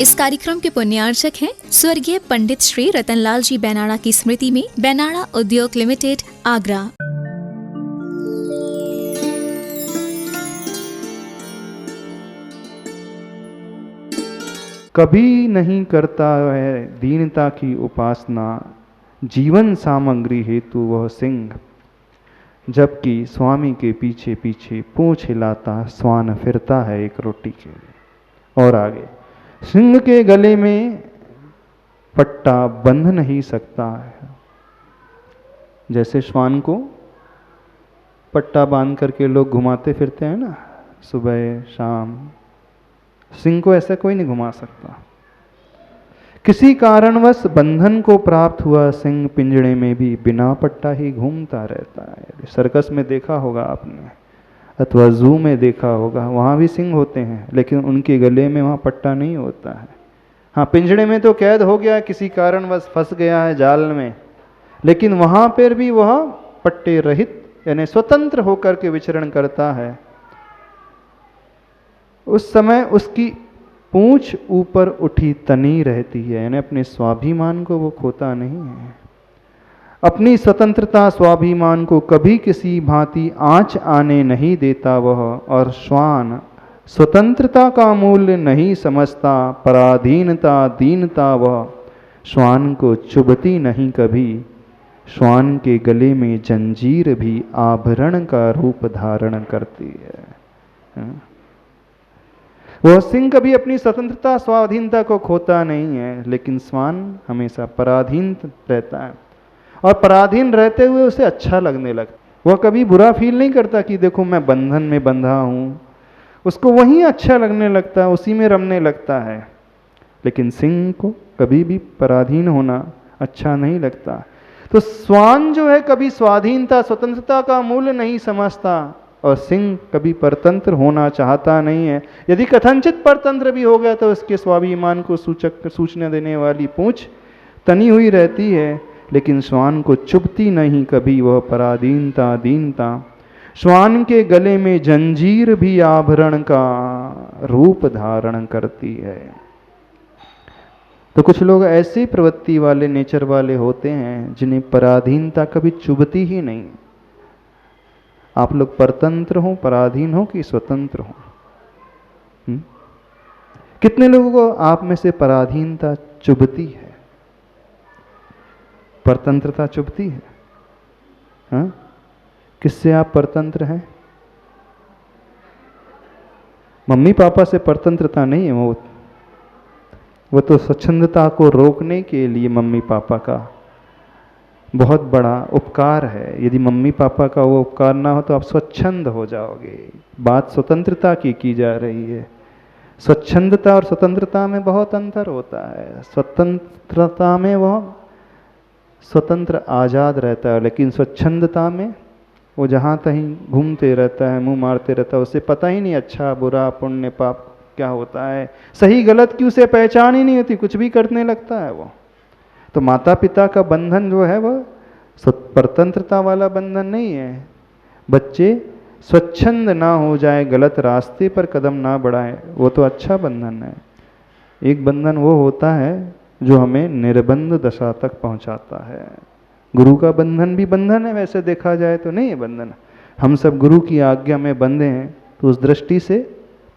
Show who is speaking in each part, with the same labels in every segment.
Speaker 1: इस कार्यक्रम के पुण्यार्चक हैं स्वर्गीय पंडित श्री रतनलाल जी बैनाड़ा की स्मृति में बैनाड़ा उद्योग लिमिटेड, आगरा।
Speaker 2: कभी नहीं करता है दीनता की उपासना, जीवन सामग्री हेतु वह सिंह, जबकि स्वामी के पीछे पीछे पूंछ हिलाता श्वान फिरता है एक रोटी के लिए। और आगे, सिंह के गले में पट्टा बंध नहीं सकता है। जैसे श्वान को पट्टा बांध करके लोग घुमाते फिरते हैं ना सुबह शाम, सिंह को ऐसा कोई नहीं घुमा सकता। किसी कारणवश बंधन को प्राप्त हुआ सिंह पिंजड़े में भी बिना पट्टा ही घूमता रहता है। सर्कस में देखा होगा आपने, अथवा जू में देखा होगा, वहाँ भी सिंह होते हैं लेकिन उनके गले में वहाँ पट्टा नहीं होता है। हाँ, पिंजड़े में तो कैद हो गया, किसी कारणवश फंस गया है जाल में, लेकिन वहाँ पर भी वह पट्टे रहित यानी स्वतंत्र होकर के विचरण करता है। उस समय उसकी पूंछ ऊपर उठी तनी रहती है, यानी अपने स्वाभिमान को वो खोता नहीं है। अपनी स्वतंत्रता स्वाभिमान को कभी किसी भांति आंच आने नहीं देता वह, और श्वान स्वतंत्रता का मूल्य नहीं समझता। पराधीनता दीनता वह श्वान को चुभती नहीं कभी। श्वान के गले में जंजीर भी आभरण का रूप धारण करती है। वह सिंह कभी अपनी स्वतंत्रता स्वाधीनता को खोता नहीं है, लेकिन श्वान हमेशा पराधीन रहता है, और पराधीन रहते हुए उसे अच्छा लगने लगता। वह कभी बुरा फील नहीं करता कि देखो मैं बंधन में बंधा हूँ, उसको वही अच्छा लगने लगता है, उसी में रमने लगता है। लेकिन सिंह को कभी भी पराधीन होना अच्छा नहीं लगता। तो श्वान जो है कभी स्वाधीनता स्वतंत्रता का मूल्य नहीं समझता, और सिंह कभी परतंत्र होना चाहता नहीं है। यदि कथनचित परतंत्र भी हो गया तो उसके स्वाभिमान को सूचना देने वाली पूंछ तनी हुई रहती है, लेकिन श्वान को चुभती नहीं कभी वह पराधीनता दीनता। श्वान के गले में जंजीर भी आभरण का रूप धारण करती है। तो कुछ लोग ऐसी प्रवृत्ति वाले नेचर वाले होते हैं जिन्हें पराधीनता कभी चुभती ही नहीं। आप लोग परतंत्र हो, पराधीन हो कि स्वतंत्र हो? कितने लोगों को आप में से पराधीनता चुभती है, परतंत्रता चुभती है? हाँ? किससे आप परतंत्र हैं? मम्मी पापा से परतंत्रता नहीं है, वो तो स्वच्छंदता को रोकने के लिए मम्मी पापा का बहुत बड़ा उपकार है। यदि मम्मी पापा का वो उपकार ना हो तो आप स्वच्छंद हो जाओगे। बात स्वतंत्रता की जा रही है। स्वच्छंदता और स्वतंत्रता में बहुत अंतर होता है। स्वतंत्रता में वह स्वतंत्र आज़ाद रहता है, लेकिन स्वच्छंदता में वो जहाँ तहीं घूमते रहता है, मुंह मारते रहता है, उसे पता ही नहीं अच्छा बुरा पुण्य पाप क्या होता है, सही गलत की उसे पहचान ही नहीं होती, कुछ भी करने लगता है वो। तो माता पिता का बंधन जो है वह परतंत्रता वाला बंधन नहीं है। बच्चे स्वच्छंद ना हो जाए, गलत रास्ते पर कदम ना बढ़ाए, वो तो अच्छा बंधन है। एक बंधन वो होता है जो हमें निर्बंध दशा तक पहुंचाता है। गुरु का बंधन भी बंधन है, वैसे देखा जाए तो नहीं है बंधन। हम सब गुरु की आज्ञा में बंधे हैं तो उस दृष्टि से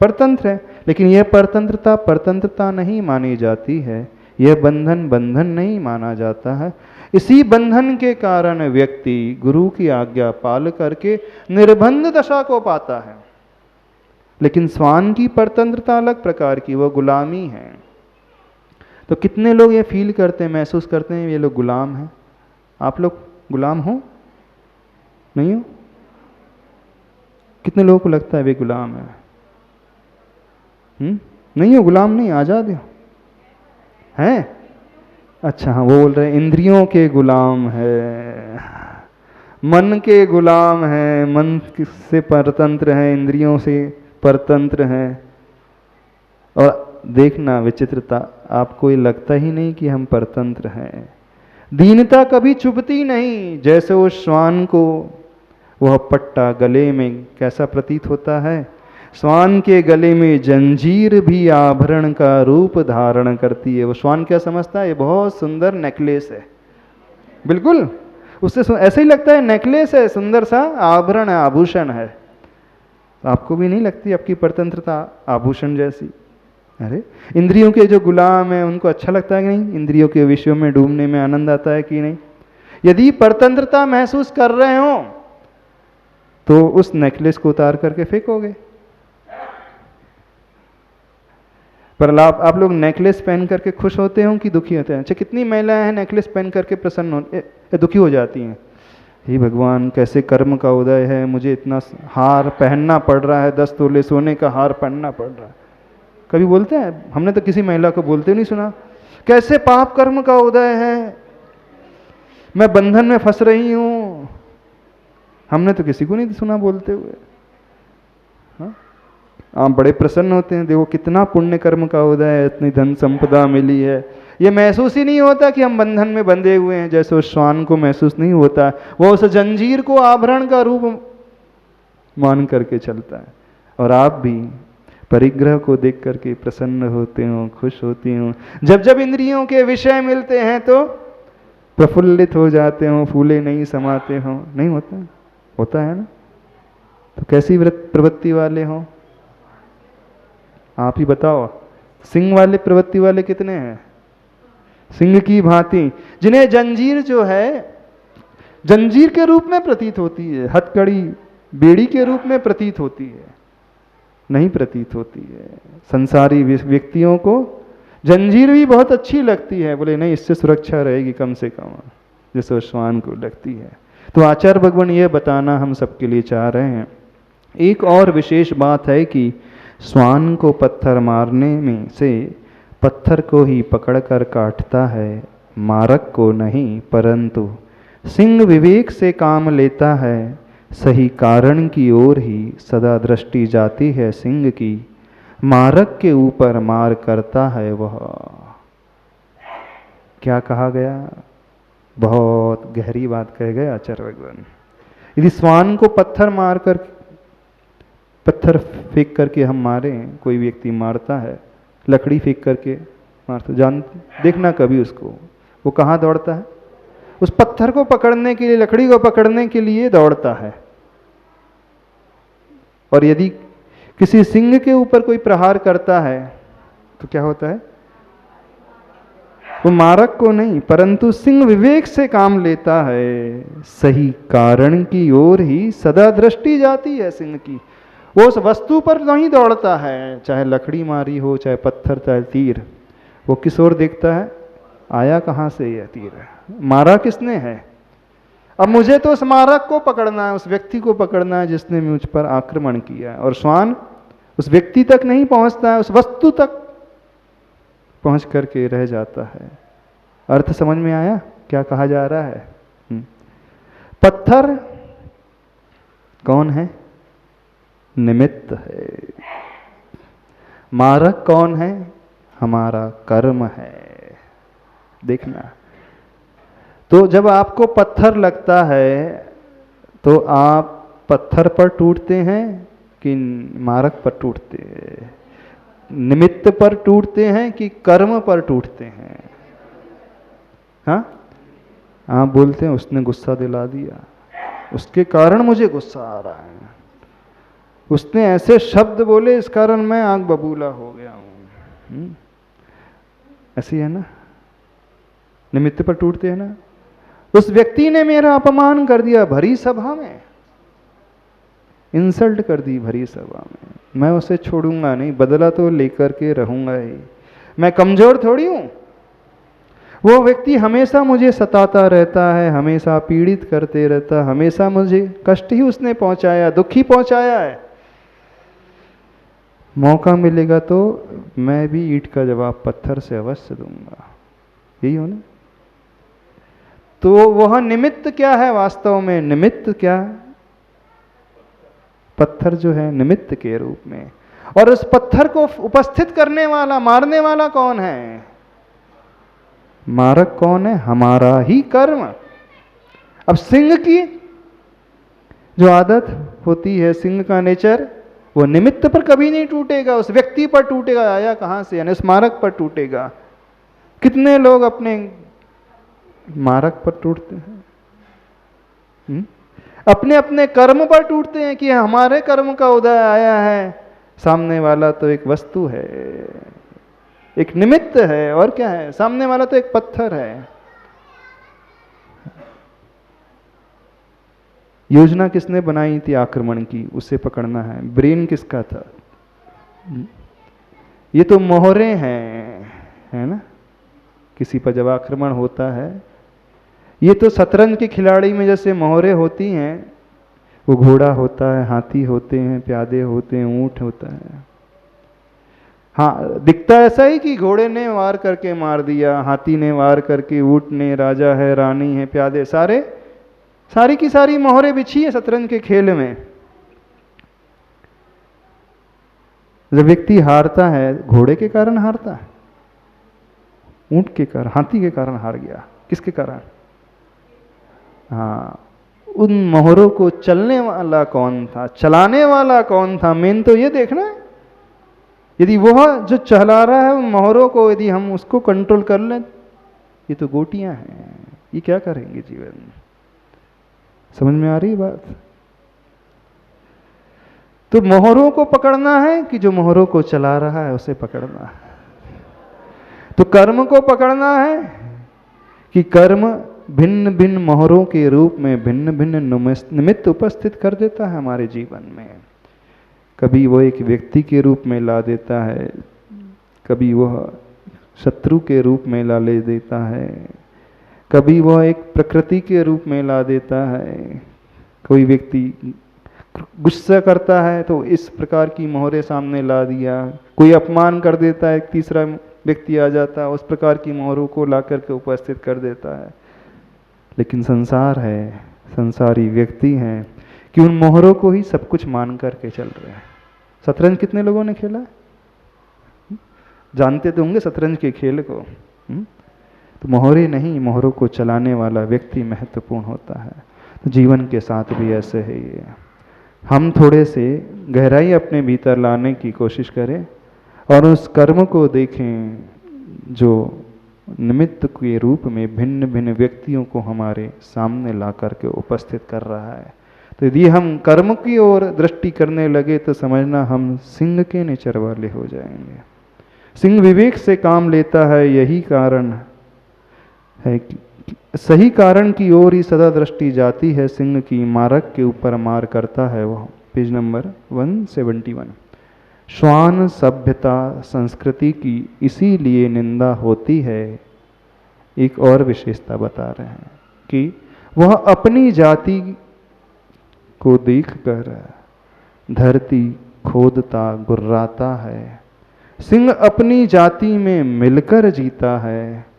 Speaker 2: परतंत्र है, लेकिन यह परतंत्रता परतंत्रता नहीं मानी जाती है। यह बंधन बंधन नहीं माना जाता है। इसी बंधन के कारण व्यक्ति गुरु की आज्ञा पाल करके निर्बंध दशा को पाता है। लेकिन श्वान की परतंत्रता अलग प्रकार की, वह गुलामी है। तो कितने लोग ये फील करते हैं, महसूस करते हैं ये लोग गुलाम हैं? आप लोग गुलाम हो? नहीं हो? कितने लोगों को लगता है वे गुलाम है? नहीं हो, गुलाम नहीं, आजाद हो हैं? अच्छा, हाँ, वो बोल रहे हैं इंद्रियों के गुलाम है, मन के गुलाम है, मन से परतंत्र है, इंद्रियों से परतंत्र है। और देखना विचित्रता, आपको ये लगता ही नहीं कि हम परतंत्र हैं। दीनता कभी चुभती नहीं। जैसे वो श्वान को वह पट्टा गले में कैसा प्रतीत होता है, श्वान के गले में जंजीर भी आभरण का रूप धारण करती है। वो श्वान क्या समझता है? ये बहुत सुंदर नेकलेस है। बिल्कुल उससे ऐसे ही लगता है नेकलेस है, सुंदर सा आभरण है, आभूषण है। आपको भी नहीं लगती आपकी परतंत्रता आभूषण जैसी? अरे इंद्रियों के जो गुलाम हैं उनको अच्छा लगता है कि नहीं? इंद्रियों के विषयों में डूबने में आनंद आता है कि नहीं? यदि परतंत्रता महसूस कर रहे हो तो उस नेकलेस को उतार करके फेंकोगे। पर आप लोग नेकलेस पहन करके खुश होते हो कि दुखी होते हैं? अच्छा, कितनी महिलाएं हैं नेकलेस पहन करके दुखी हो जाती हैं? हे भगवान, कैसे कर्म का उदय है, मुझे इतना हार पहनना पड़ रहा है, 10 तोले सोने का हार पहनना पड़ रहा है। कभी बोलते हैं? हमने तो किसी महिला को बोलते नहीं सुना। कैसे पाप कर्म का उदय है, मैं बंधन में फंस रही हूं। हमने तो किसी को नहीं सुना बोलते हुए। हाँ, आप बड़े प्रसन्न होते हैं, देखो कितना पुण्य कर्म का उदय है, इतनी धन संपदा मिली है। ये महसूस ही नहीं होता कि हम बंधन में बंधे हुए हैं, जैसे उस श्वान को महसूस नहीं होता। वो उस जंजीर को आभरण का रूप मान करके चलता है। और आप भी परिग्रह को देख करके प्रसन्न होते हो, खुश होती हो। जब जब इंद्रियों के विषय मिलते हैं तो प्रफुल्लित हो जाते हो, फूले नहीं समाते हो। नहीं होता? होता है ना? तो कैसी प्रवृत्ति वाले हो आप ही बताओ। सिंह वाले प्रवृत्ति वाले कितने हैं? सिंह की भांति, जिन्हें जंजीर जो है जंजीर के रूप में प्रतीत होती है, हथकड़ी बेड़ी के रूप में प्रतीत होती है, नहीं प्रतीत होती है। संसारी व्यक्तियों को जंजीर भी बहुत अच्छी लगती है, बोले नहीं इससे सुरक्षा रहेगी कम से कम, जैसे श्वान को लगती है। तो आचार्य भगवान ये बताना हम सबके लिए चाह रहे हैं। एक और विशेष बात है कि श्वान को पत्थर मारने में से पत्थर को ही पकड़कर काटता है, मारक को नहीं। परंतु सिंह विवेक से काम लेता है, सही कारण की ओर ही सदा दृष्टि जाती है सिंह की। मारक के ऊपर मार करता है वह। क्या कहा गया? बहुत गहरी बात कह गए आचार्य भगवान। यदि श्वान को पत्थर फेंक करके हम मारे, कोई व्यक्ति मारता है, लकड़ी फेंक करके मारता, देखना कभी उसको, वो कहाँ दौड़ता है? उस पत्थर को पकड़ने के लिए, लकड़ी को पकड़ने के लिए दौड़ता है। और यदि किसी सिंह के ऊपर कोई प्रहार करता है तो क्या होता है? वो मारक को नहीं, परंतु सिंह विवेक से काम लेता है, सही कारण की ओर ही सदा दृष्टि जाती है सिंह की। वो उस वस्तु पर नहीं दौड़ता है, चाहे लकड़ी मारी हो, चाहे पत्थर, चाहे तीर, वो किस ओर देखता है? आया कहाँ से यह तीर, मारा किसने है? अब मुझे तो उस मारक को पकड़ना है, उस व्यक्ति को पकड़ना है जिसने मुझ पर आक्रमण किया है। और श्वान उस व्यक्ति तक नहीं पहुंचता है, उस वस्तु तक पहुंच करके रह जाता है। अर्थ समझ में आया क्या कहा जा रहा है? पत्थर कौन है? निमित्त है। मारक कौन है? हमारा कर्म है। देखना, तो जब आपको पत्थर लगता है तो आप पत्थर पर टूटते हैं कि मारक पर टूटते हैं? निमित्त पर टूटते हैं कि कर्म पर टूटते हैं? हाँ, आप बोलते हैं उसने गुस्सा दिला दिया, उसके कारण मुझे गुस्सा आ रहा है, उसने ऐसे शब्द बोले इस कारण मैं आग बबूला हो गया हूं। ऐसी है ना? निमित्त पर टूटते हैं ना? उस व्यक्ति ने मेरा अपमान कर दिया भरी सभा में, इंसल्ट कर दी भरी सभा में, मैं उसे छोड़ूंगा नहीं, बदला तो लेकर के रहूंगा ही। मैं कमजोर थोड़ी हूं। वो व्यक्ति हमेशा मुझे सताता रहता है, हमेशा पीड़ित करते रहता है, हमेशा मुझे कष्ट ही उसने पहुंचाया, दुख ही पहुंचाया है। मौका मिलेगा तो मैं भी ईंट का जवाब पत्थर से अवश्य दूंगा। यही हो ना? तो वह निमित्त क्या है वास्तव में? निमित्त क्या है? पत्थर जो है निमित्त के रूप में। और उस पत्थर को उपस्थित करने वाला, मारने वाला कौन है? मारक कौन है? हमारा ही कर्म। अब सिंह की जो आदत होती है, सिंह का नेचर वो निमित्त पर कभी नहीं टूटेगा, उस व्यक्ति पर टूटेगा। आया कहाँ से, यानी स्मारक पर टूटेगा। कितने लोग अपने मारक पर टूटते हैं, अपने अपने कर्म पर टूटते हैं कि हमारे कर्म का उदय आया है। सामने वाला तो एक वस्तु है, एक निमित्त है, और क्या है, सामने वाला तो एक पत्थर है। योजना किसने बनाई थी आक्रमण की, उसे पकड़ना है। ब्रेन किसका था, ये तो मोहरे हैं, है ना। किसी पर जब आक्रमण होता है, ये तो शतरंज के खिलाड़ी में जैसे मोहरे होती हैं, वो घोड़ा होता है, हाथी होते हैं, प्यादे होते हैं, ऊंट होता है। हाँ, दिखता ऐसा ही कि घोड़े ने वार करके मार दिया, हाथी ने वार करके, ऊंट ने, राजा है, रानी है, प्यादे, सारी की सारी मोहरे बिछी है शतरंज के खेल में। जब व्यक्ति हारता है, घोड़े के कारण हारता है, ऊंट के कारण, हाथी के कारण हार गया, किसके कारण? हाँ, उन मोहरों को चलने वाला कौन था, चलाने वाला कौन था, मेन तो ये देखना है। यदि वह जो चला रहा है उन मोहरों को, यदि हम उसको कंट्रोल कर लें, ये तो गोटियां हैं, ये क्या करेंगे जीवन में? समझ में आ रही बात? तो मोहरों को पकड़ना है कि जो मोहरों को चला रहा है उसे पकड़ना है। तो कर्म को पकड़ना है कि कर्म भिन्न भिन्न मोहरों के रूप में भिन्न भिन्न निमित्त उपस्थित कर देता है हमारे जीवन में। कभी वो एक व्यक्ति के रूप में ला देता है, कभी वह शत्रु के रूप में ला ले देता है, कभी वह एक प्रकृति के रूप में ला देता है। कोई व्यक्ति गुस्सा करता है तो इस प्रकार की मोहरे सामने ला दिया, कोई अपमान कर देता है, एक तीसरा व्यक्ति आ जाता है, उस प्रकार की मोहरों को ला करके उपस्थित कर देता है। लेकिन संसार है, संसारी व्यक्ति हैं कि उन मोहरों को ही सब कुछ मान करके चल रहे हैं। शतरंज कितने लोगों ने खेला, जानते तो होंगे शतरंज के खेल को। तो मोहरे नहीं, मोहरों को चलाने वाला व्यक्ति महत्वपूर्ण होता है। तो जीवन के साथ भी ऐसे है ये। हम थोड़े से गहराई अपने भीतर लाने की कोशिश करें और उस कर्म को देखें जो निमित्त के रूप में भिन्न भिन्न व्यक्तियों को हमारे सामने ला करके उपस्थित कर रहा है। तो यदि हम कर्म की ओर दृष्टि करने लगे तो समझना हम सिंह के नेचर वाले हो जाएंगे। सिंह विवेक से काम लेता है, यही कारण है कि सही कारण की ओर ही सदा दृष्टि जाती है सिंह की, मारक के ऊपर मार करता है वह। Page number 171। श्वान सभ्यता संस्कृति की इसीलिए निंदा होती है। एक और विशेषता बता रहे हैं कि वह अपनी जाति को देखकर धरती खोदता गुर्राता है। सिंह अपनी जाति में मिलकर जीता है।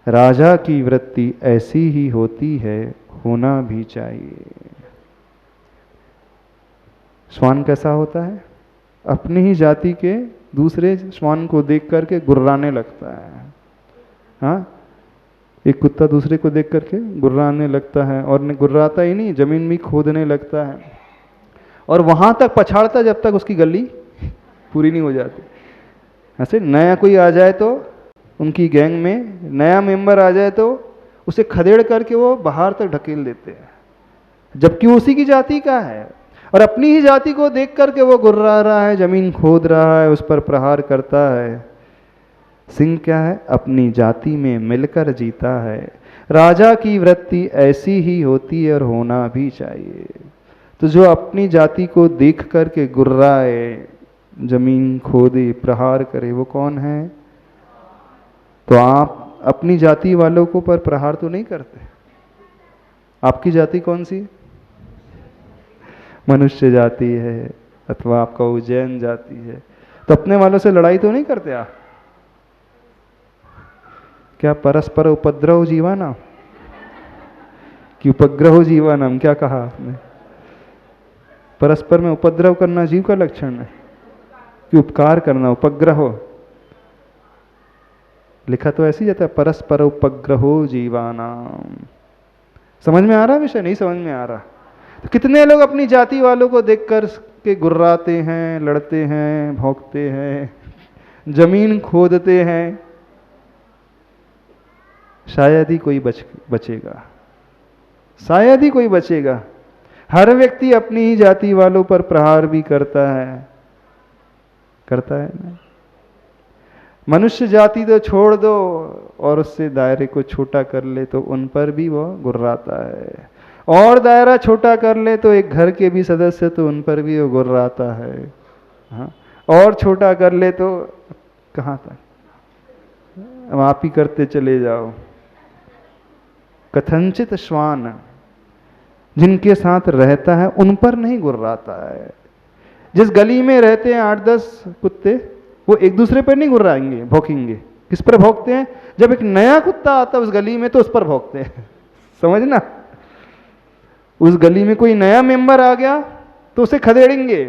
Speaker 2: राजा की वृत्ति ऐसी ही होती है, होना भी चाहिए। श्वान कैसा होता है? अपनी ही जाति के दूसरे श्वान को देख करके गुर्राने लगता है। हाँ, एक कुत्ता दूसरे को देख करके गुर्राने लगता है, और गुर्राता ही नहीं, जमीन भी खोदने लगता है, और वहां तक पछाड़ता जब तक उसकी गली पूरी नहीं हो जाती। ऐसे नया कोई आ जाए तो उनकी गैंग में नया मेंबर आ जाए तो उसे खदेड़ करके वो बाहर तक ढकेल देते हैं, जबकि वो उसी की जाति का है, और अपनी ही जाति को देख करके वो गुर्रा रहा है, जमीन खोद रहा है, उस पर प्रहार करता है। सिंह क्या है? अपनी जाति में मिलकर जीता है। राजा की वृत्ति ऐसी ही होती है और होना भी चाहिए। तो जो अपनी जाति को देख करके गुर्राए, जमीन खोदे, प्रहार करे, वो कौन है? तो आप अपनी जाति वालों को पर प्रहार तो नहीं करते। आपकी जाति कौन सी? मनुष्य जाति है, अथवा आपका उज्जैन जाति है, तो अपने वालों से लड़ाई तो नहीं करते आप। क्या परस्पर उपद्रव जीवाना कि उपग्रह जीवानम, क्या कहा आपने? परस्पर में उपद्रव करना जीव का लक्षण है कि उपकार करना उपग्रह। लिखा तो ऐसे ही जाता है, परस्पर उपग्रहो जीवानाम। समझ में आ रहा विषय? नहीं समझ में आ रहा। तो कितने लोग अपनी जाति वालों को देखकर के गुर्राते हैं, लड़ते हैं, भौंकते हैं, जमीन खोदते हैं, शायद ही कोई बचेगा, शायद ही कोई बचेगा। हर व्यक्ति अपनी ही जाति वालों पर प्रहार भी करता है ना। मनुष्य जाति तो छोड़ दो और उससे दायरे को छोटा कर ले तो उन पर भी वो गुर्राता है, और दायरा छोटा कर ले तो एक घर के भी सदस्य तो उन पर भी वो गुर्राता है। हाँ, और छोटा कर ले तो कहाँ तक, अब आप ही करते चले जाओ। कथनचित श्वान जिनके साथ रहता है उन पर नहीं गुर्राता है। जिस गली में रहते हैं 8-10 कुत्ते, वो एक दूसरे पर नहीं गुर्राएंगे, भौंकेंगे। किस पर भौंकते हैं? जब एक नया कुत्ता आता है उस गली में तो उस पर भौंकते हैं। समझना, उस गली में कोई नया मेंबर आ गया तो उसे खदेड़ेंगे।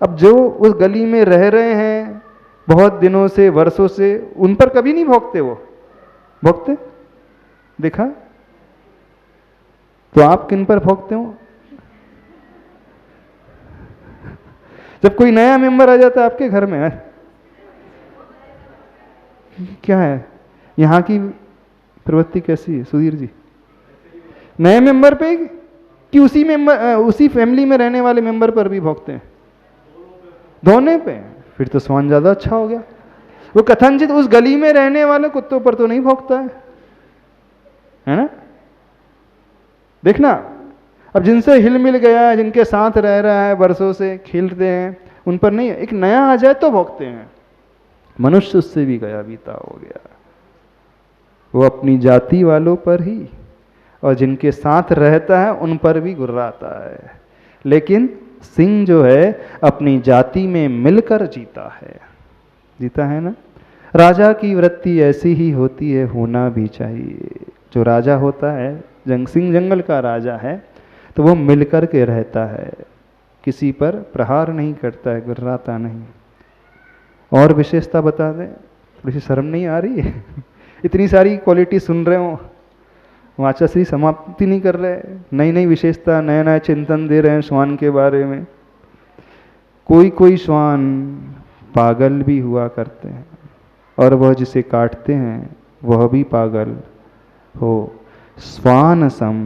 Speaker 2: अब जो उस गली में रह रहे हैं बहुत दिनों से, वर्षों से, उन पर कभी नहीं भौंकते। वो भौंकते देखा? तो आप किन पर भौंकते हो? जब कोई नया मेंबर आ जाता है आपके घर में, क्या है यहाँ की प्रवृत्ति कैसी है सुधीर जी? नए मेंबर पे कि उसी फैमिली में रहने वाले मेंबर पर भी भौंकते हैं? दोनों पे। फिर तो स्वान ज्यादा अच्छा हो गया। वो कथनचित उस गली में रहने वाले कुत्तों पर तो नहीं भौंकता है ना? देखना, अब जिनसे हिल मिल गया है, जिनके साथ रह रहा है, वर्षों से खेलते हैं, उन पर नहीं। एक नया आ जाए तो भौंकते हैं। मनुष्य उससे भी गया बीता हो गया, वो अपनी जाति वालों पर ही और जिनके साथ रहता है उन पर भी गुर्राता है। लेकिन सिंह जो है अपनी जाति में मिलकर जीता है ना। राजा की वृत्ति ऐसी ही होती है, होना भी चाहिए। जो राजा होता है, सिंह जंगल का राजा है, तो वो मिलकर के रहता है, किसी पर प्रहार नहीं करता है, गुर्राता नहीं। और विशेषता बता दें, थोड़ी सी शर्म नहीं आ रही है? इतनी सारी क्वालिटी सुन रहे हो, वाचाश्री समाप्ति नहीं कर रहे, नई नई विशेषता, नया नया चिंतन दे रहे हैं श्वान के बारे में। कोई श्वान पागल भी हुआ करते हैं और वह जिसे काटते हैं वह भी पागल हो। श्वान सम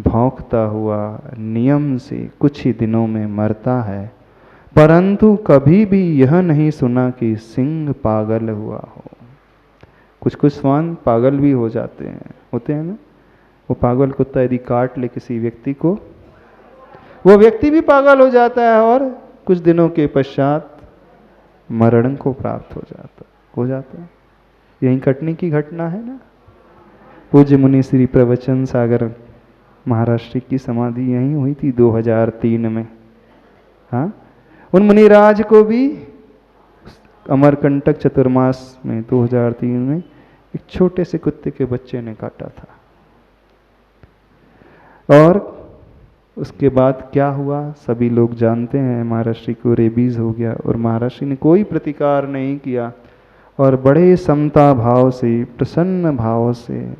Speaker 2: भौंकता हुआ नियम से कुछ ही दिनों में मरता है, परंतु कभी भी यह नहीं सुना कि सिंह पागल हुआ हो। कुछ कुछ श्वान पागल भी हो जाते हैं, होते हैं ना। वो पागल कुत्ता यदि काट ले किसी व्यक्ति को, वो व्यक्ति भी पागल हो जाता है और कुछ दिनों के पश्चात मरण को प्राप्त हो जाता है। यही कटनी की घटना है ना। पूज्य मुनि श्री प्रवचन सागर महाराष्ट्र की समाधि यहीं हुई थी 2003 में। हाँ, उन मुनिराज को भी अमरकंटक चतुर्मास में 2003 में एक छोटे से कुत्ते के बच्चे ने काटा था। और उसके बाद क्या हुआ सभी लोग जानते हैं। महाराष्ट्र को रेबीज हो गया और महाराष्ट्र ने कोई प्रतिकार नहीं किया और बड़े समता भाव से, प्रसन्न भाव से,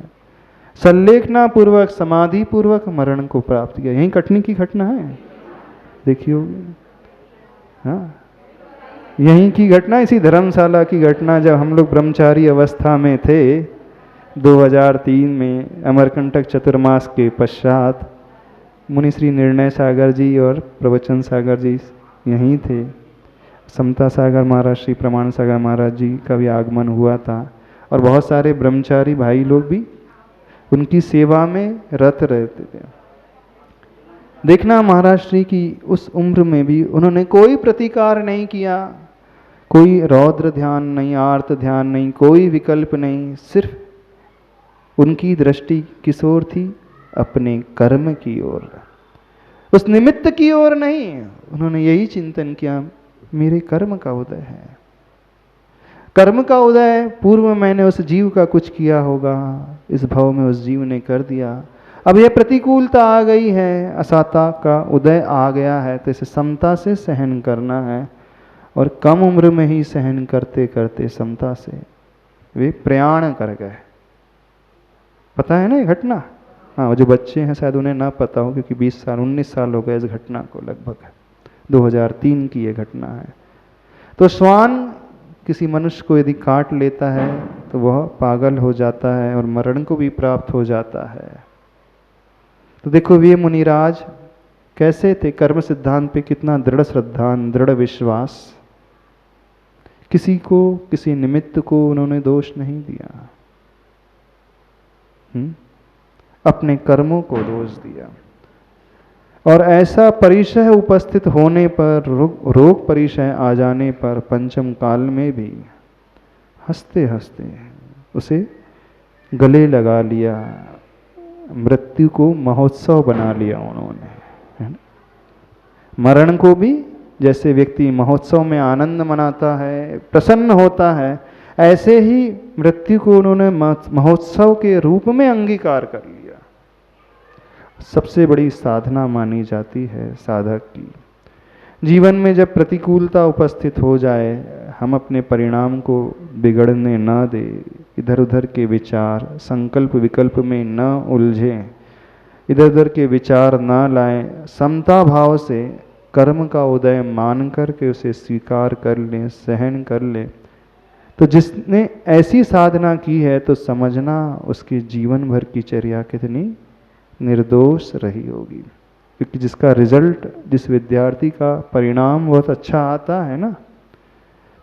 Speaker 2: संलेखना पूर्वक, समाधि पूर्वक मरण को प्राप्त किया। यही कटनी की घटना है, देखियो। हाँ, यहीं की घटना, इसी धर्मशाला की घटना। जब हम लोग ब्रह्मचारी अवस्था में थे 2003 में, अमरकंटक चतुर्मास के पश्चात मुनिश्री निर्णय सागर जी और प्रवचन सागर जी यहीं थे। समता सागर महाराज, श्री प्रमाण सागर महाराज जी का भी आगमन हुआ था और बहुत सारे ब्रह्मचारी भाई लोग भी उनकी सेवा में रत रहते थे। देखना, महाराष्ट्री की उस उम्र में भी उन्होंने कोई प्रतिकार नहीं किया, कोई रौद्र ध्यान नहीं, आर्त ध्यान नहीं, कोई विकल्प नहीं। सिर्फ उनकी दृष्टि किस ओर थी? अपने कर्म की ओर, उस निमित्त की ओर नहीं। उन्होंने यही चिंतन किया, मेरे कर्म का उदय है, कर्म का उदय। पूर्व मैंने उस जीव का कुछ किया होगा, इस भाव में उस जीव ने कर दिया। अब यह प्रतिकूलता आ गई है, असाता का उदय आ गया है, तो इसे समता से सहन करना है। और कम उम्र में ही सहन करते करते समता से वे प्रयाण कर गए। पता है ना ये घटना? हाँ, जो बच्चे हैं शायद उन्हें ना पता हो, क्योंकि 20 साल 19 साल हो गए इस घटना को लगभग। 2003 की ये घटना है। तो श्वान किसी मनुष्य को यदि काट लेता है तो वह पागल हो जाता है और मरण को भी प्राप्त हो जाता है। तो देखो वे मुनिराज कैसे थे, कर्म सिद्धांत पे कितना दृढ़ श्रद्धा, दृढ़ विश्वास, किसी को किसी निमित्त को उन्होंने दोष नहीं दिया, अपने कर्मों को दोष दिया। और ऐसा परिचय उपस्थित होने पर, रोग परिचय आ जाने पर पंचम काल में भी हंसते हंसते उसे गले लगा लिया, मृत्यु को महोत्सव बना लिया उन्होंने, है ना। मरण को भी जैसे व्यक्ति महोत्सव में आनंद मनाता है, प्रसन्न होता है, ऐसे ही मृत्यु को उन्होंने महोत्सव के रूप में अंगीकार कर लिया। सबसे बड़ी साधना मानी जाती है साधक की। जीवन में जब प्रतिकूलता उपस्थित हो जाए, हम अपने परिणाम को बिगड़ने न दे, इधर उधर के विचार संकल्प विकल्प में न उलझें, इधर उधर के विचार न लाएं, समता भाव से कर्म का उदय मान करके उसे स्वीकार कर लें, सहन कर लें। तो जिसने ऐसी साधना की है तो समझना उसकी जीवन भर की चर्या कितनी निर्दोष रही होगी। क्योंकि जिसका रिजल्ट, जिस विद्यार्थी का परिणाम बहुत अच्छा आता है ना,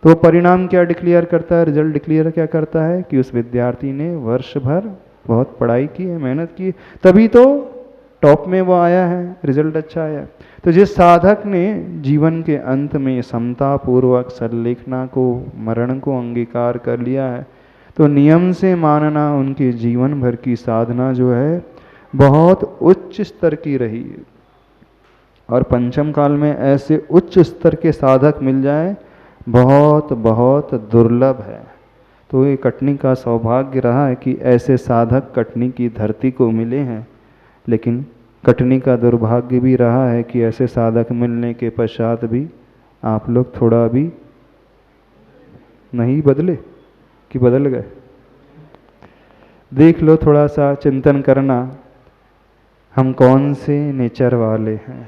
Speaker 2: तो वो परिणाम क्या डिक्लेयर करता है, रिजल्ट डिक्लेयर क्या करता है कि उस विद्यार्थी ने वर्ष भर बहुत पढ़ाई की है, मेहनत की, तभी तो टॉप में वो आया है, रिजल्ट अच्छा आया। तो जिस साधक ने जीवन के अंत में समता पूर्वक सल्लेखना को, मरण को अंगीकार कर लिया है, तो नियम से मानना उनके जीवन भर की साधना जो है बहुत उच्च स्तर की रही है। और पंचम काल में ऐसे उच्च स्तर के साधक मिल जाए बहुत बहुत दुर्लभ है। तो ये कटनी का सौभाग्य रहा है कि ऐसे साधक कटनी की धरती को मिले हैं, लेकिन कटनी का दुर्भाग्य भी रहा है कि ऐसे साधक मिलने के पश्चात भी आप लोग थोड़ा भी नहीं बदले कि बदल गए। देख लो, थोड़ा सा चिंतन करना, हम कौन से नेचर वाले हैं।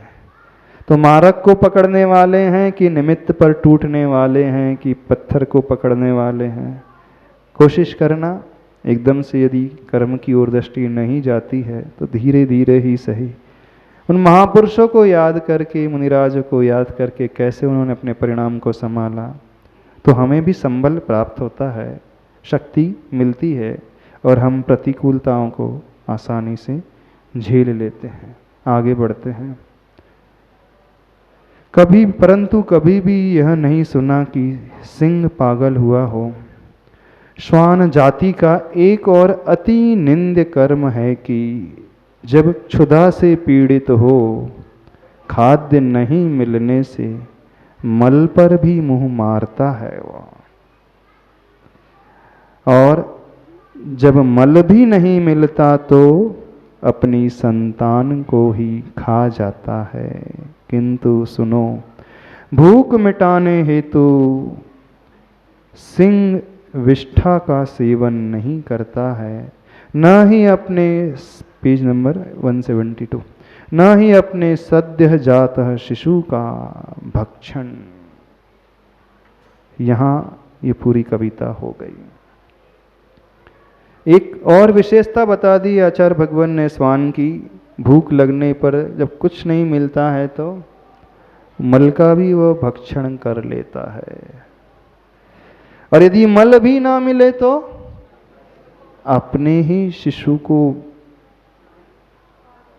Speaker 2: तो मारक को पकड़ने वाले हैं कि निमित्त पर टूटने वाले हैं कि पत्थर को पकड़ने वाले हैं। कोशिश करना, एकदम से यदि कर्म की ओर दृष्टि नहीं जाती है तो धीरे धीरे ही सही उन महापुरुषों को याद करके, मुनिराजों को याद करके कैसे उन्होंने अपने परिणाम को संभाला, तो हमें भी संबल प्राप्त होता है, शक्ति मिलती है और हम प्रतिकूलताओं को आसानी से झेल लेते हैं, आगे बढ़ते हैं। कभी परंतु कभी भी यह नहीं सुना कि सिंह पागल हुआ हो। श्वान जाति का एक और अति निंद्य कर्म है कि जब क्षुधा से पीड़ित हो, खाद्य नहीं मिलने से मल पर भी मुंह मारता है वह, और जब मल भी नहीं मिलता तो अपनी संतान को ही खा जाता है। किंतु सुनो, भूख मिटाने हेतु सिंह विष्ठा का सेवन नहीं करता है, न ही अपने, पेज नंबर 172, न ही अपने सद्य जात शिशु का भक्षण। यहाँ ये पूरी कविता हो गई। एक और विशेषता बता दी आचार्य भगवान ने श्वान की, भूख लगने पर जब कुछ नहीं मिलता है तो मल का भी वो भक्षण कर लेता है, और यदि मल भी ना मिले तो अपने ही शिशु को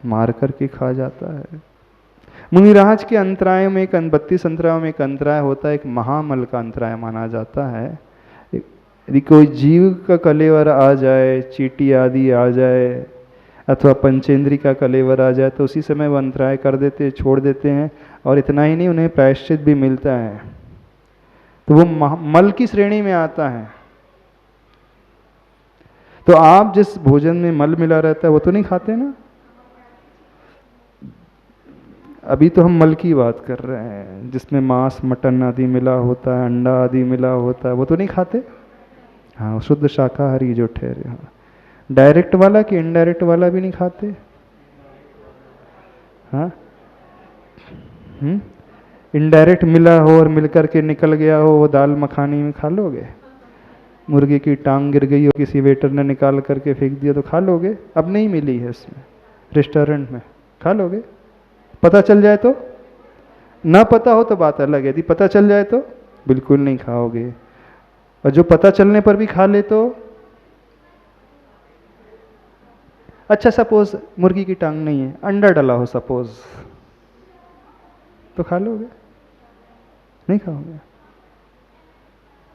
Speaker 2: मार करके खा जाता है। मुनिराज के अंतराय में 32 अंतरायों में एक अंतराय होता है, एक महामल का अंतराय माना जाता है। यदि कोई जीव का कलेवर आ जाए, चींटी आदि आ जाए, अथवा पंचेंद्री का कलेवर आ जाए, तो उसी समय वो अंतराय कर देते, छोड़ देते हैं। और इतना ही नहीं, उन्हें प्रायश्चित भी मिलता है, तो वो मल की श्रेणी में आता है। तो आप जिस भोजन में मल मिला रहता है वो तो नहीं खाते ना। अभी तो हम मल की बात कर रहे हैं, जिसमें मांस मटन आदि मिला होता है, अंडा आदि मिला होता है, वो तो नहीं खाते। हाँ, शुद्ध शाकाहारी जो ठहरे। हाँ, डायरेक्ट वाला कि इनडायरेक्ट वाला भी नहीं खाते। हाँ, इनडायरेक्ट मिला हो और मिल करके निकल गया हो, वो दाल मखानी में खा लोगे? मुर्गे की टांग गिर गई हो, किसी वेटर ने निकाल करके फेंक दिया तो खा लोगे? अब नहीं मिली है इसमें, रेस्टोरेंट में, खा लोगे? पता चल जाए तो? ना पता हो तो बात अलग है, यदि पता चल जाए तो बिल्कुल नहीं खाओगे। और जो पता चलने पर भी खा ले तो? अच्छा सपोज मुर्गी की टांग नहीं है, अंडा डला हो सपोज, तो खा लोगे? नहीं खाओगे।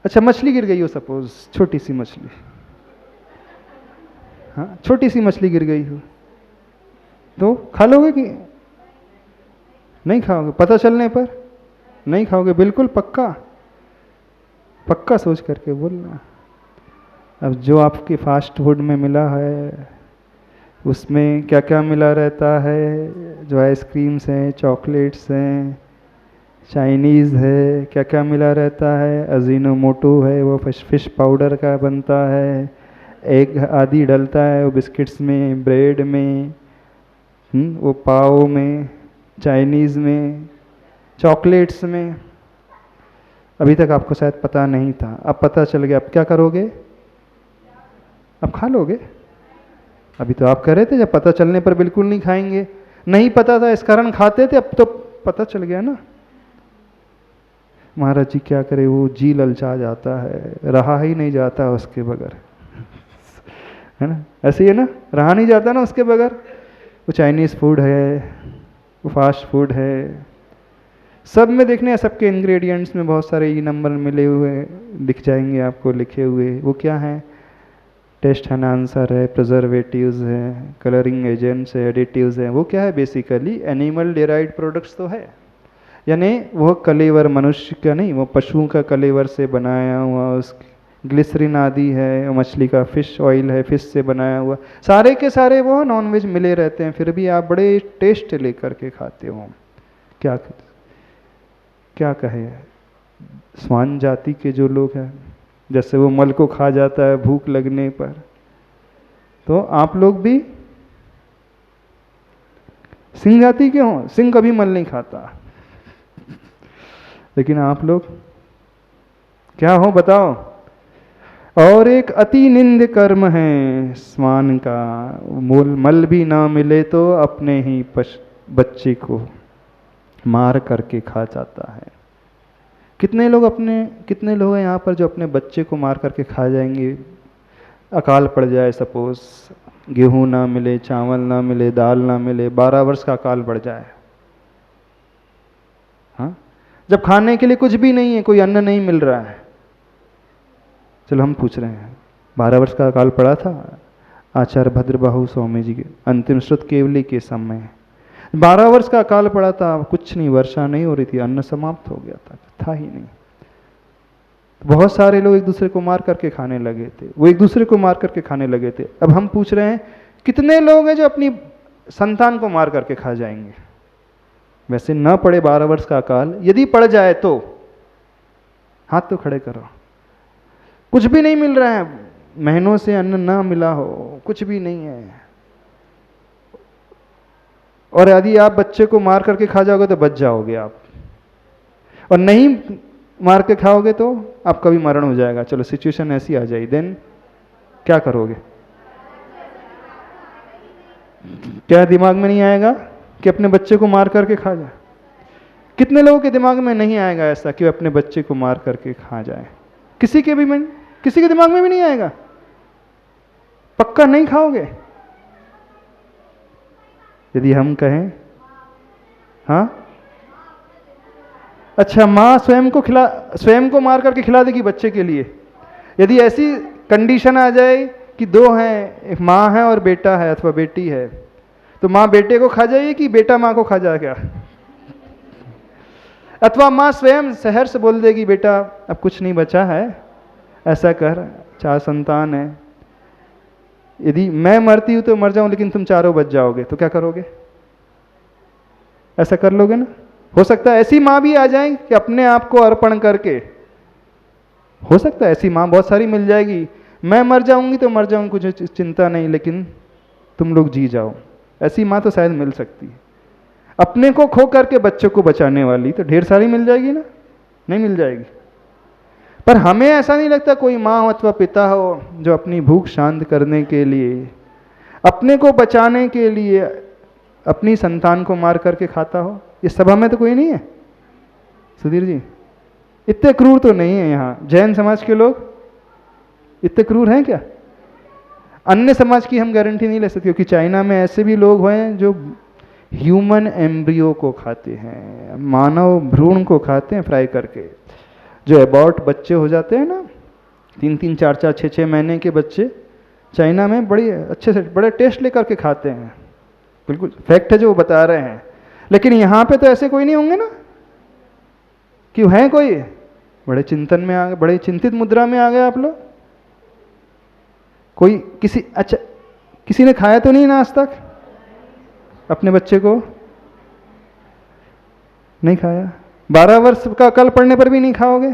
Speaker 2: अच्छा मछली गिर गई हो सपोज, छोटी सी मछली, हाँ छोटी सी मछली गिर गई हो, तो खा लोगे कि नहीं खाओगे? पता चलने पर नहीं खाओगे, बिल्कुल पक्का? पक्का सोच करके बोलना। अब जो आपके फास्ट फूड में मिला है उसमें क्या क्या मिला रहता है? जो आइसक्रीम्स हैं, चॉकलेट्स हैं, चाइनीज़ है, क्या क्या मिला रहता है? अजीनोमोटो है, वो फिश पाउडर का बनता है, एग आदि डलता है वो बिस्किट्स में, ब्रेड में, वो पाव में, चाइनीज़ में, चॉकलेट्स में। अभी तक आपको शायद पता नहीं था, अब पता चल गया, अब क्या करोगे? अब खा लोगे? अभी तो आप कह रहे थे जब पता चलने पर बिल्कुल नहीं खाएंगे, नहीं पता था इस कारण खाते थे, अब तो पता चल गया ना। महाराज जी क्या करे, वो जी ललचा जाता है, रहा ही नहीं जाता उसके बगैर, है ना? ऐसे ही है ना, रहा नहीं जाता ना उसके बगैर। वो चाइनीज़ फूड है, वो फास्ट फूड है, सब में देखने सबके इंग्रेडिएंट्स में बहुत सारे ई नंबर मिले हुए दिख जाएंगे आपको लिखे हुए। वो क्या है? टेस्ट एनहांसर है, प्रिजर्वेटिव्स है, कलरिंग एजेंट्स है, एडिटिव्स हैं। वो क्या है? बेसिकली एनिमल डेराइव्ड प्रोडक्ट्स तो है, यानी वो कलेवर मनुष्य का नहीं, वो पशुओं का कलेवर से बनाया हुआ, उस ग्लिसरीन आदि है, मछली का फिश ऑयल है, फिश से बनाया हुआ, सारे के सारे वो नॉनवेज मिले रहते हैं, फिर भी आप बड़े टेस्ट लेकर के खाते हो। क्या क्या कहे, स्वान जाति के जो लोग हैं, जैसे वो मल को खा जाता है भूख लगने पर, तो आप लोग भी सिंह जाति के हों। सिंह कभी मल नहीं खाता, लेकिन आप लोग क्या हो बताओ? और एक अति निंद कर्म है स्वान का, मल भी ना मिले तो अपने ही बच्चे को मार करके खा जाता है। कितने लोग हैं यहाँ पर जो अपने बच्चे को मार करके खा जाएंगे? अकाल पड़ जाए सपोज, गेहूं ना मिले, चावल ना मिले, दाल ना मिले, 12 वर्ष का अकाल पड़ जाए, हाँ, जब खाने के लिए कुछ भी नहीं है, कोई अन्न नहीं मिल रहा है। चलो हम पूछ रहे हैं, 12 वर्ष का अकाल पड़ा था आचार्य भद्रबाहु स्वामी जी के अंतिम श्रुत केवली के समय, 12 वर्ष का अकाल पड़ा था, कुछ नहीं, वर्षा नहीं हो रही थी, अन्न समाप्त हो गया था ही नहीं। बहुत सारे लोग एक दूसरे को मार करके खाने लगे थे, वो एक दूसरे को मार करके खाने लगे थे। अब हम पूछ रहे हैं, कितने लोग हैं जो अपनी संतान को मार करके खा जाएंगे? वैसे न पड़े 12 वर्ष का अकाल, यदि पड़ जाए तो हाथ तो खड़े करो। कुछ भी नहीं मिल रहा है, महीनों से अन्न ना मिला हो, कुछ भी नहीं है, और यदि आप बच्चे को मार करके खा जाओगे तो बच जाओगे आप, और नहीं मार के खाओगे तो आपका भी मरण हो जाएगा। चलो सिचुएशन ऐसी आ जाए, देन क्या करोगे? क्या दिमाग में नहीं आएगा कि अपने बच्चे को मार करके खा जाए? कितने लोगों के दिमाग में नहीं आएगा ऐसा कि वे अपने बच्चे को मार करके खा जाए? किसी के दिमाग में भी नहीं आएगा। पक्का नहीं खाओगे? यदि हम कहें हाँ, अच्छा माँ स्वयं को मार करके खिला देगी बच्चे के लिए। यदि ऐसी कंडीशन आ जाए कि दो हैं, एक माँ है और बेटा है अथवा बेटी है, तो माँ बेटे को खा जाएगी कि बेटा माँ को खा जाएगा? अथवा माँ स्वयं शहर से बोल देगी, बेटा अब कुछ नहीं बचा है, ऐसा कर, 4 संतान है, यदि मैं मरती हूं तो मर जाऊं लेकिन तुम चारों बच जाओगे, तो क्या करोगे? ऐसा कर लोगे ना? हो सकता है ऐसी माँ भी आ जाए कि अपने आप को अर्पण करके, हो सकता है ऐसी माँ बहुत सारी मिल जाएगी, मैं मर जाऊंगी तो मर जाऊंगी, कुछ चिंता नहीं, लेकिन तुम लोग जी जाओ, ऐसी माँ तो शायद मिल सकती है। अपने को खो करके बच्चों को बचाने वाली तो ढेर सारी मिल जाएगी ना, नहीं मिल जाएगी। पर हमें ऐसा नहीं लगता कोई माँ अथवा पिता हो जो अपनी भूख शांत करने के लिए, अपने को बचाने के लिए अपनी संतान को मार करके खाता हो। इस सभा में तो कोई नहीं है सुधीर जी, इतने क्रूर तो नहीं है यहाँ। जैन समाज के लोग इतने क्रूर हैं क्या? अन्य समाज की हम गारंटी नहीं ले सकते, क्योंकि चाइना में ऐसे भी लोग हैं जो ह्यूमन एम्ब्रियो को खाते हैं, मानव भ्रूण को खाते हैं फ्राई करके। जो एबॉर्ट बच्चे हो जाते हैं ना, 3-3, 4-4, 6-6 महीने के बच्चे, चाइना में बड़ी अच्छे से बड़े टेस्ट लेकर के खाते हैं। बिल्कुल फैक्ट है जो वो बता रहे हैं। लेकिन यहाँ पे तो ऐसे कोई नहीं होंगे ना, क्यों है कोई? बड़े चिंतन में आ गए, बड़े चिंतित मुद्रा में आ गए आप लोग। कोई किसी, अच्छा किसी ने खाया तो नहीं ना आज तक अपने बच्चे को? नहीं खाया। 12 वर्ष का कल पढ़ने पर भी नहीं खाओगे?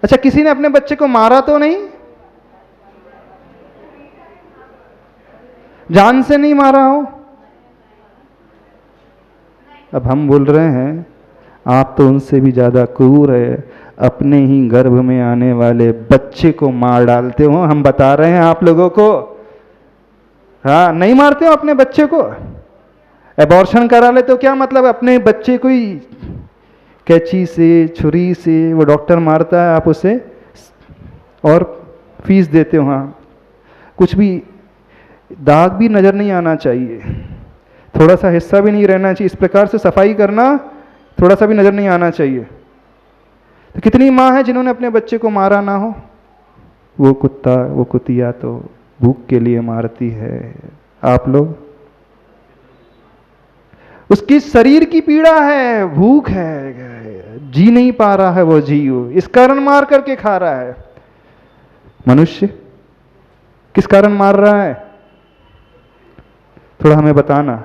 Speaker 2: अच्छा किसी ने अपने बच्चे को मारा तो नहीं? जान से नहीं मारा हो? अब हम बोल रहे हैं आप तो उनसे भी ज्यादा क्रूर है, अपने ही गर्भ में आने वाले बच्चे को मार डालते हो। हम बता रहे हैं आप लोगों को, हाँ नहीं मारते हो अपने बच्चे को? एबॉर्शन करा ले तो क्या मतलब, अपने बच्चे को ही कैंची से, छुरी से वो डॉक्टर मारता है, आप उसे और फीस देते हो। हाँ कुछ भी दाग भी नजर नहीं आना चाहिए, थोड़ा सा हिस्सा भी नहीं रहना चाहिए। इस प्रकार से सफाई करना, थोड़ा सा भी नजर नहीं आना चाहिए। तो कितनी माँ है जिन्होंने अपने बच्चे को मारा ना हो? वो कुत्ता, वो कुतिया तो भूख के लिए मारती है। आप लोग, उसकी शरीर की पीड़ा है, भूख है, जी नहीं पा रहा है वो जीव, इस कारण मार करके खा रहा है। मनुष्य किस कारण मार रहा है? थोड़ा हमें बताना,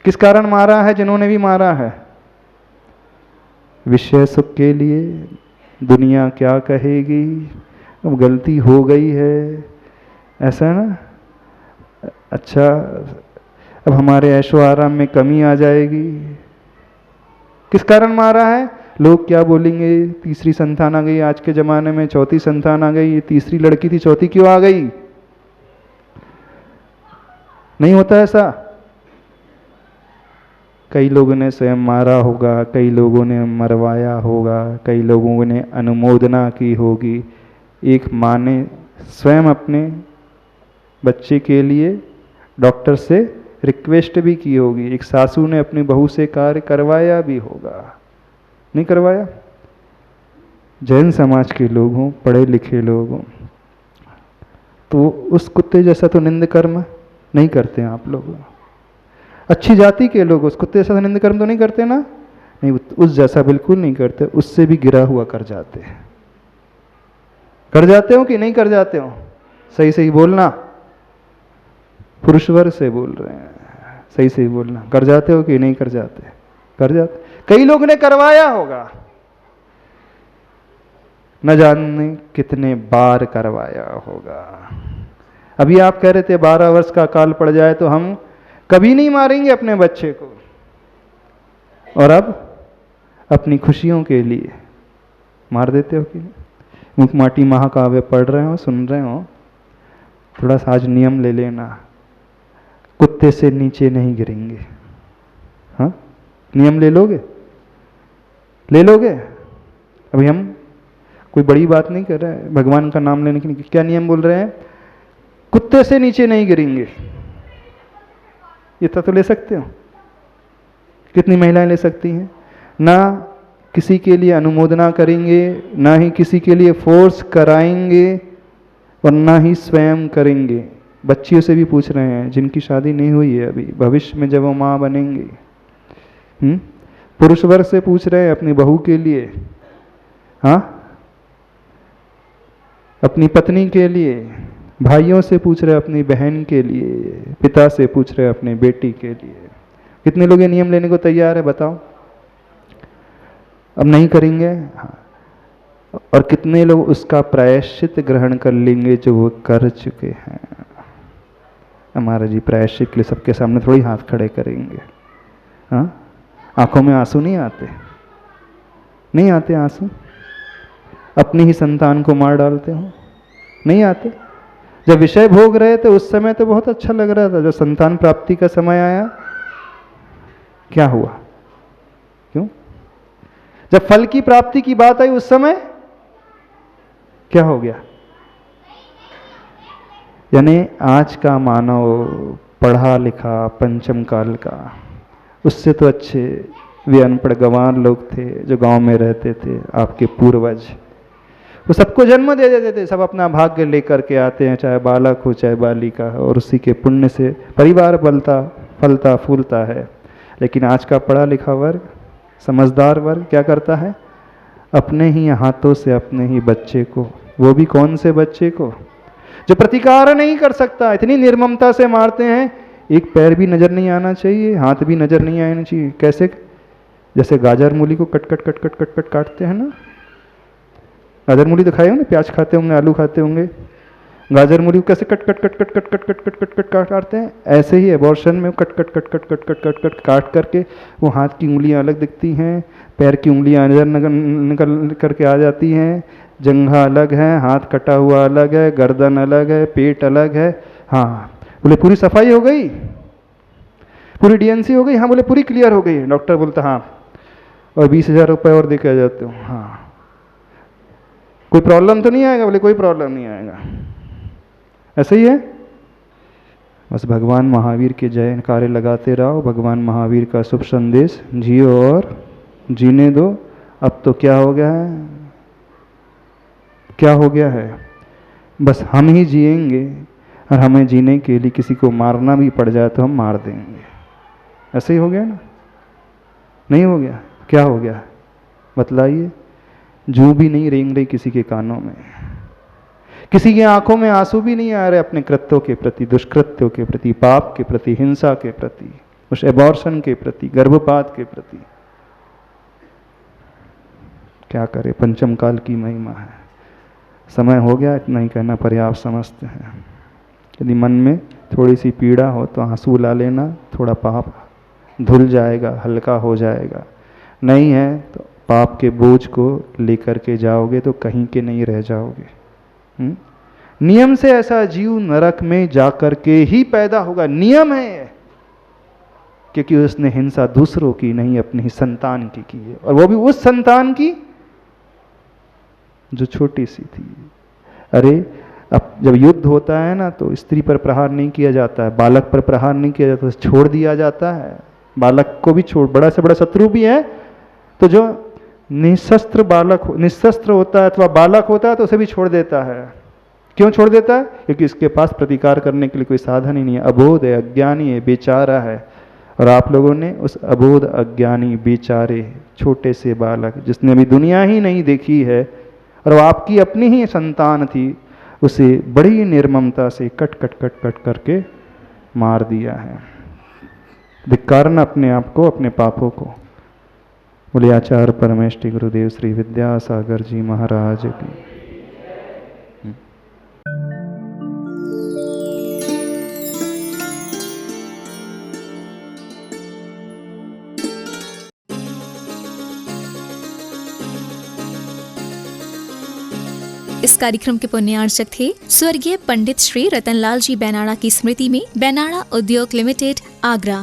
Speaker 2: किस कारण मारा है? जिन्होंने भी मारा है विषय सुख के लिए, दुनिया क्या कहेगी, अब गलती हो गई है, ऐसा है ना। अच्छा अब हमारे ऐशो आराम में कमी आ जाएगी। किस कारण मारा है? लोग क्या बोलेंगे, तीसरी संतान आ गई, आज के ज़माने में चौथी संतान आ गई, ये तीसरी लड़की थी चौथी क्यों आ गई? नहीं होता ऐसा? कई लोगों ने स्वयं मारा होगा, कई लोगों ने मरवाया होगा, कई लोगों ने अनुमोदना की होगी। एक माँ ने स्वयं अपने बच्चे के लिए डॉक्टर से रिक्वेस्ट भी की होगी, एक सासू ने अपनी बहू से कार्य करवाया भी होगा, नहीं करवाया? जैन समाज के लोग हों, पढ़े लिखे लोग हों, तो उस कुत्ते जैसा तो निंद कर्म नहीं करते हैं आप लोग। अच्छी जाति के लोग उस कुत्ते जैसा निंद कर्म तो नहीं करते ना, नहीं उस जैसा बिल्कुल नहीं करते, उससे भी गिरा हुआ कर जाते हैं। कर जाते हो कि नहीं कर जाते हो? सही सही बोलना, पुरुष वर्ग से बोल रहे हैं, सही सही बोलना। कर जाते हो कि नहीं कर जाते? कर जाते। कई लोग ने करवाया होगा, न जाने कितने बार करवाया होगा। अभी आप कह रहे थे 12 वर्ष का काल पड़ जाए तो हम कभी नहीं मारेंगे अपने बच्चे को, और अब अपनी खुशियों के लिए मार देते हो कि? मुख माटी महाकाव्य पढ़ रहे हो, सुन रहे हो, थोड़ा सा आज नियम ले लेना, कुत्ते से नीचे नहीं गिरेंगे। हाँ नियम ले लोगे? ले लोगे? अभी हम कोई बड़ी बात नहीं कर रहे हैं, भगवान का नाम लेने के लिए क्या नियम बोल रहे हैं? कुत्ते से नीचे नहीं गिरेंगे। इतना तो ले सकते हो? कितनी महिलाएं ले सकती हैं? ना किसी के लिए अनुमोदना करेंगे, ना ही किसी के लिए फोर्स कराएंगे, और ना ही स्वयं करेंगे। बच्चियों से भी पूछ रहे हैं जिनकी शादी नहीं हुई है अभी, भविष्य में जब वो माँ बनेंगी। पुरुष वर्ग से पूछ रहे हैं अपनी बहू के लिए, हाँ अपनी पत्नी के लिए, भाइयों से पूछ रहे अपनी बहन के लिए, पिता से पूछ रहे अपनी बेटी के लिए। कितने लोग ये नियम लेने को तैयार है बताओ? अब नहीं करेंगे। हाँ। और कितने लोग उसका प्रायश्चित ग्रहण कर लेंगे जो वो कर चुके हैं? हमारा जी प्रायश्चित के लिए सबके सामने थोड़ी हाथ खड़े करेंगे। हाँ, आंखों में आंसू नहीं आते? नहीं आते आंसू? अपनी ही संतान को मार डालते हो, नहीं आते? जब विषय भोग रहे थे उस समय तो बहुत अच्छा लग रहा था, जब संतान प्राप्ति का समय आया क्या हुआ? क्यों? जब फल की प्राप्ति की बात आई उस समय क्या हो गया? यानी आज का मानव पढ़ा लिखा पंचम काल का, उससे तो अच्छे वे अनपढ़ गंवार लोग थे जो गांव में रहते थे, आपके पूर्वज। वो सबको जन्म दे देते थे, सब अपना भाग्य लेकर के आते हैं, चाहे बालक हो चाहे बालिका हो, और उसी के पुण्य से परिवार फलता फूलता है। लेकिन आज का पढ़ा लिखा वर्ग, समझदार वर्ग क्या करता है? अपने ही हाथों से अपने ही बच्चे को, वो भी कौन से बच्चे को? जो प्रतिकार नहीं कर सकता, इतनी निर्ममता से मारते हैं, एक पैर भी नजर नहीं आना चाहिए, हाथ भी नजर नहीं आना चाहिए। कैसे? जैसे गाजर मूली को cut cut cut cut cut cut काटते हैं ना। गाजर मूली तो खाए होंगे, प्याज खाते होंगे, आलू खाते होंगे। गाजर मूली को कैसे cut cut cut cut cut cut cut cut cut cut काट काटते हैं, ऐसे ही एबॉर्शन में cut cut cut cut cut cut cut cut काट करके वो हाथ की उंगलियां अलग दिखती हैं, पैर की उंगलियां निकल करके आ जाती हैं, जंघा अलग है, हाथ कटा हुआ अलग है, गर्दन अलग है, पेट अलग है। हाँ बोले पूरी सफाई हो गई, पूरी डीएनसी हो गई? हाँ बोले पूरी क्लियर हो गई। डॉक्टर बोलता हाँ, और 20,000 रुपये और दे के आ जाते हो। हाँ, कोई प्रॉब्लम तो नहीं आएगा? बोले कोई प्रॉब्लम नहीं आएगा। ऐसे ही है। बस भगवान महावीर के जय कार्य लगाते रहो, भगवान महावीर का शुभ संदेश जियो और जीने दो। अब तो क्या हो गया है? क्या हो गया है? बस हम ही जिएंगे, और हमें जीने के लिए किसी को मारना भी पड़ जाए तो हम मार देंगे। ऐसे ही हो गया ना? नहीं हो गया? क्या हो गया बतलाइए? जू भी नहीं रेंग रही किसी के कानों में, किसी की आंखों में आंसू भी नहीं आ रहे अपने कृत्यों के प्रति, दुष्कृत्यों के प्रति, पाप के प्रति, हिंसा के प्रति, उस एबॉर्शन के प्रति, गर्भपात के प्रति। क्या करे? पंचम काल की महिमा है। समय हो गया, इतना ही कहना पर्याप्त समझते हैं। यदि मन में थोड़ी सी पीड़ा हो तो आंसू ला लेना, थोड़ा पाप धुल जाएगा, हल्का हो जाएगा। नहीं है तो पाप के बोझ को लेकर के जाओगे तो कहीं के नहीं रह जाओगे। नियम से ऐसा जीव नरक में जाकर के ही पैदा होगा, नियम है, क्योंकि उसने हिंसा दूसरों की नहीं अपनी ही संतान की है, और वो भी उस संतान की जो छोटी सी थी। अरे अब जब युद्ध होता है ना तो स्त्री पर प्रहार नहीं किया जाता है, बालक पर प्रहार नहीं किया जाता, छोड़ दिया जाता है। बालक को भी छोड़, बड़ा से बड़ा शत्रु भी है तो जो निशस्त्र होता है अथवा बालक होता है तो उसे भी छोड़ देता है। क्यों छोड़ देता है? क्योंकि इसके पास प्रतिकार करने के लिए कोई साधन ही नहीं है, अबोध है, अज्ञानी है, बेचारा है। और आप लोगों ने उस अबोध अज्ञानी बेचारे छोटे से बालक, जिसने अभी दुनिया ही नहीं देखी है और वो आपकी अपनी ही संतान थी, उसे बड़ी निर्ममता से कट कट कट कट करके मार दिया है। धिक्कारना अपने आप को, अपने पापों को। बोले आचार्य परमेष्टि गुरुदेव श्री विद्यासागर जी महाराज की।
Speaker 1: इस कार्यक्रम के पुण्यार्चक थे स्वर्गीय पंडित श्री रतनलाल जी बैनाड़ा की स्मृति में बैनाड़ा उद्योग लिमिटेड, आगरा।